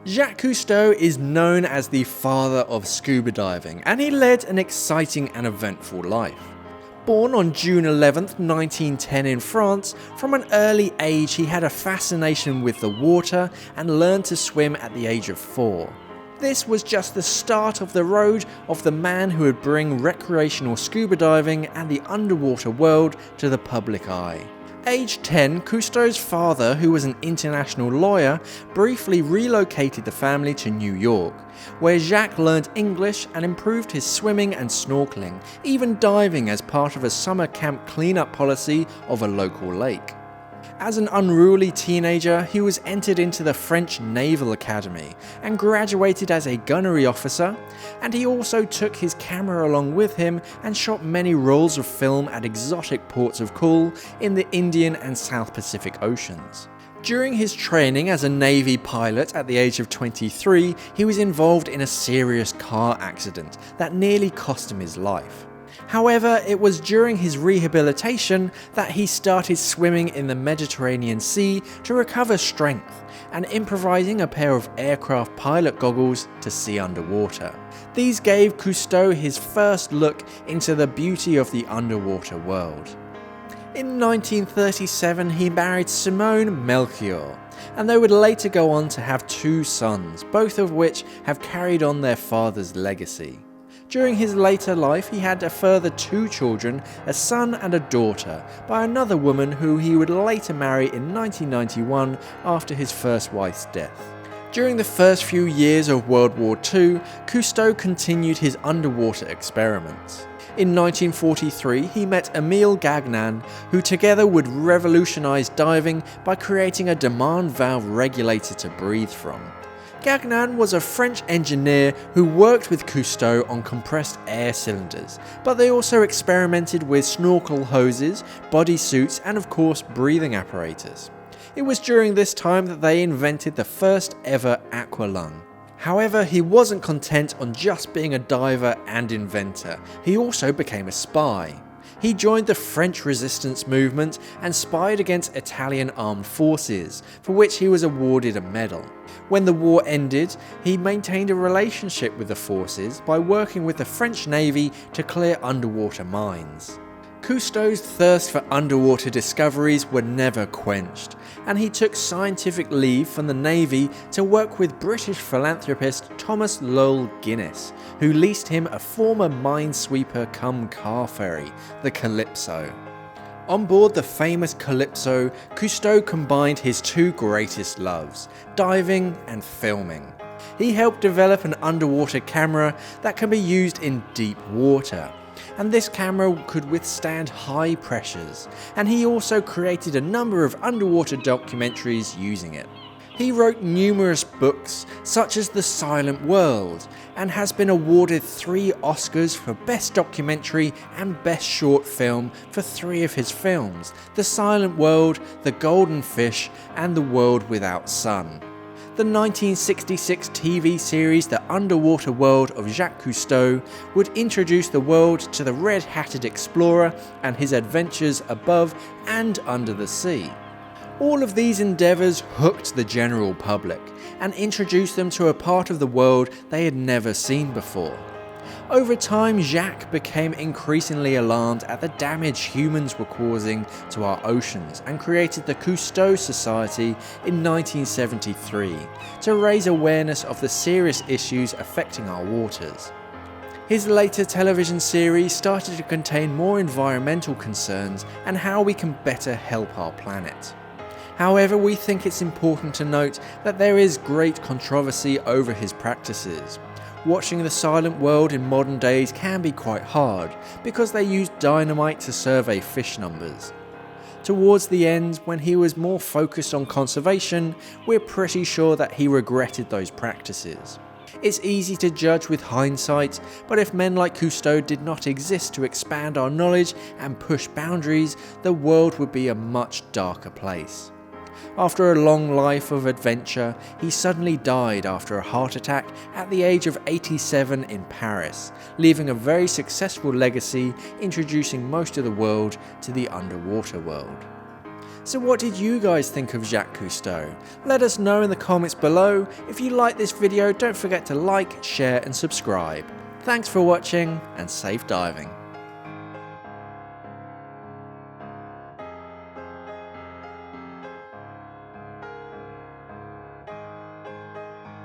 Jacques Cousteau is known as the father of scuba diving, and he led an exciting and eventful life. Born on June 11, 1910 in France, from an early age he had a fascination with the water and learned to swim at the age of 4. This was just the start of the road of the man who would bring recreational scuba diving and the underwater world to the public eye. Aged 10, Cousteau's father, who was an international lawyer, briefly relocated the family to New York, where Jacques learned English and improved his swimming and snorkeling, even diving as part of a summer camp cleanup policy of a local lake. As an unruly teenager, he was entered into the French Naval Academy and graduated as a gunnery officer, and he also took his camera along with him and shot many rolls of film at exotic ports of call in the Indian and South Pacific Oceans. During his training as a Navy pilot at the age of 23, he was involved in a serious car accident that nearly cost him his life. However, it was during his rehabilitation that he started swimming in the Mediterranean Sea to recover strength and improvising a pair of aircraft pilot goggles to see underwater. These gave Cousteau his first look into the beauty of the underwater world. In 1937 he married Simone Melchior, and they would later go on to have 2 sons, both of which have carried on their father's legacy. During his later life, he had a further 2 children, a son and a daughter, by another woman who he would later marry in 1991 after his first wife's death. During the first few years of World War II, Cousteau continued his underwater experiments. In 1943, he met Émile Gagnan, who together would revolutionize diving by creating a demand valve regulator to breathe from. Gagnan was a French engineer who worked with Cousteau on compressed air cylinders, but they also experimented with snorkel hoses, body suits, and of course breathing apparatus. It was during this time that they invented the first ever aqualung. However, he wasn't content on just being a diver and inventor, he also became a spy. He joined the French resistance movement and spied against Italian armed forces, for which he was awarded a medal. When the war ended, he maintained a relationship with the forces by working with the French Navy to clear underwater mines. Cousteau's thirst for underwater discoveries were never quenched, and he took scientific leave from the Navy to work with British philanthropist Thomas Lowell Guinness, who leased him a former minesweeper cum car ferry, the Calypso. On board the famous Calypso, Cousteau combined his 2 greatest loves, diving and filming. He helped develop an underwater camera that can be used in deep water, and this camera could withstand high pressures, and he also created a number of underwater documentaries using it. He wrote numerous books, such as The Silent World, and has been awarded 3 Oscars for Best Documentary and Best Short Film for 3 of his films, The Silent World, The Golden Fish, and The World Without Sun. The 1966 TV series The Underwater World of Jacques Cousteau would introduce the world to the red-hatted explorer and his adventures above and under the sea. All of these endeavours hooked the general public and introduced them to a part of the world they had never seen before. Over time, Jacques became increasingly alarmed at the damage humans were causing to our oceans and created the Cousteau Society in 1973 to raise awareness of the serious issues affecting our waters. His later television series started to contain more environmental concerns and how we can better help our planet. However, we think it's important to note that there is great controversy over his practices. Watching The Silent World in modern days can be quite hard because they use dynamite to survey fish numbers. Towards the end, when he was more focused on conservation, we're pretty sure that he regretted those practices. It's easy to judge with hindsight, but if men like Cousteau did not exist to expand our knowledge and push boundaries, the world would be a much darker place. After a long life of adventure, he suddenly died after a heart attack at the age of 87 in Paris, leaving a very successful legacy introducing most of the world to the underwater world. So what did you guys think of Jacques Cousteau? Let us know in the comments below. If you like this video, don't forget to like, share and subscribe. Thanks for watching and safe diving.